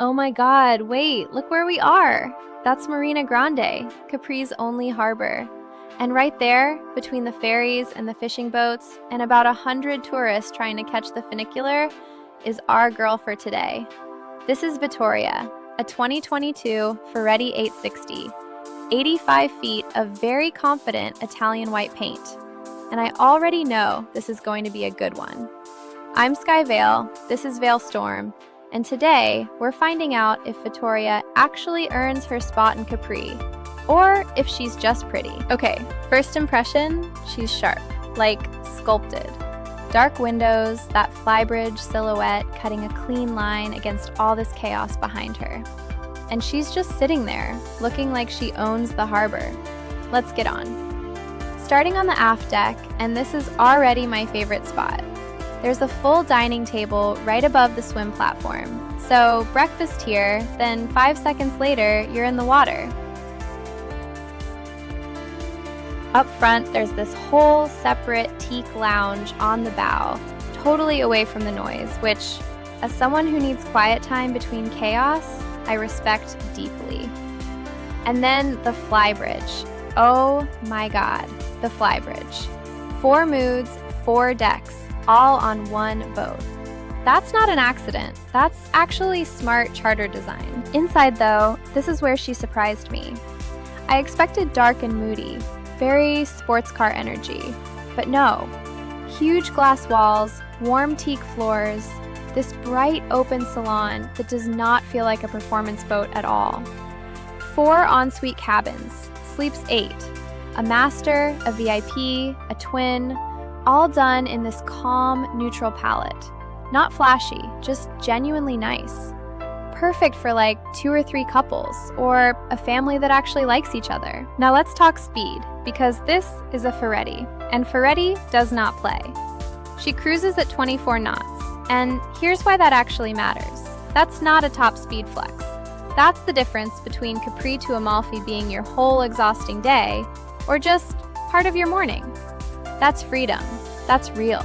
Oh my God, wait, look where we are. That's Marina Grande, Capri's only harbor. And right there, between the ferries and the fishing boats, and about 100 tourists trying to catch the funicular, is our girl for today. This is Vittoria, a 2022 Ferretti 860, 85 feet of very confident Italian white paint. And I already know this is going to be a good one. I'm Skye Vale, this is Vale Storm, and today we're finding out if Vittoria actually earns her spot in Capri, or if she's just pretty. Okay, first impression, she's sharp, like sculpted. Dark windows, that flybridge silhouette cutting a clean line against all this chaos behind her. And she's just sitting there, looking like she owns the harbor. Let's get on. Starting on the aft deck, and this is already my favorite spot. There's a full dining table right above the swim platform. So breakfast here, then 5 seconds later, you're in the water. Up front, there's this whole separate teak lounge on the bow, totally away from the noise, which, as someone who needs quiet time between chaos, I respect deeply. And then the flybridge. Oh my God, the flybridge. 4 moods, 4 decks, all on one boat. That's not an accident. That's actually smart charter design. Inside though, this is where she surprised me. I expected dark and moody, very sports car energy, but no. Huge glass walls, warm teak floors, this bright open salon that does not feel like a performance boat at all. 4 ensuite cabins, sleeps 8, a master, a VIP, a twin, all done in this calm, neutral palette. Not flashy, just genuinely nice. Perfect for like 2 or 3 couples, or a family that actually likes each other. Now let's talk speed, because this is a Ferretti, and Ferretti does not play. She cruises at 24 knots, and here's why that actually matters. That's not a top speed flex. That's the difference between Capri to Amalfi being your whole exhausting day, or just part of your morning. That's freedom. That's real.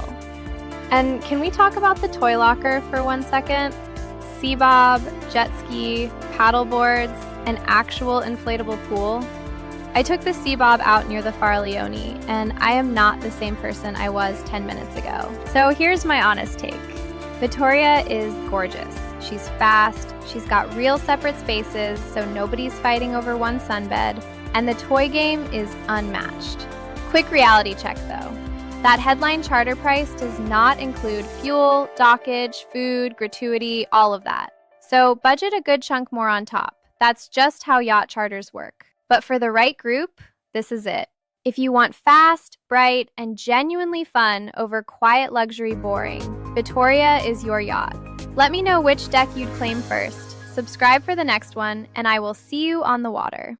And can we talk about the toy locker for 1 second? Sea bob, jet ski, paddle boards, an actual inflatable pool. I took the sea bob out near the Faralleone, and I am not the same person I was 10 minutes ago. So here's my honest take. Vittoria is gorgeous. She's fast, she's got real separate spaces, so nobody's fighting over one sunbed, and the toy game is unmatched. Quick reality check though. That headline charter price does not include fuel, dockage, food, gratuity, all of that. So budget a good chunk more on top. That's just how yacht charters work. But for the right group, this is it. If you want fast, bright, and genuinely fun over quiet luxury boring, Vittoria is your yacht. Let me know which deck you'd claim first. Subscribe for the next one, and I will see you on the water.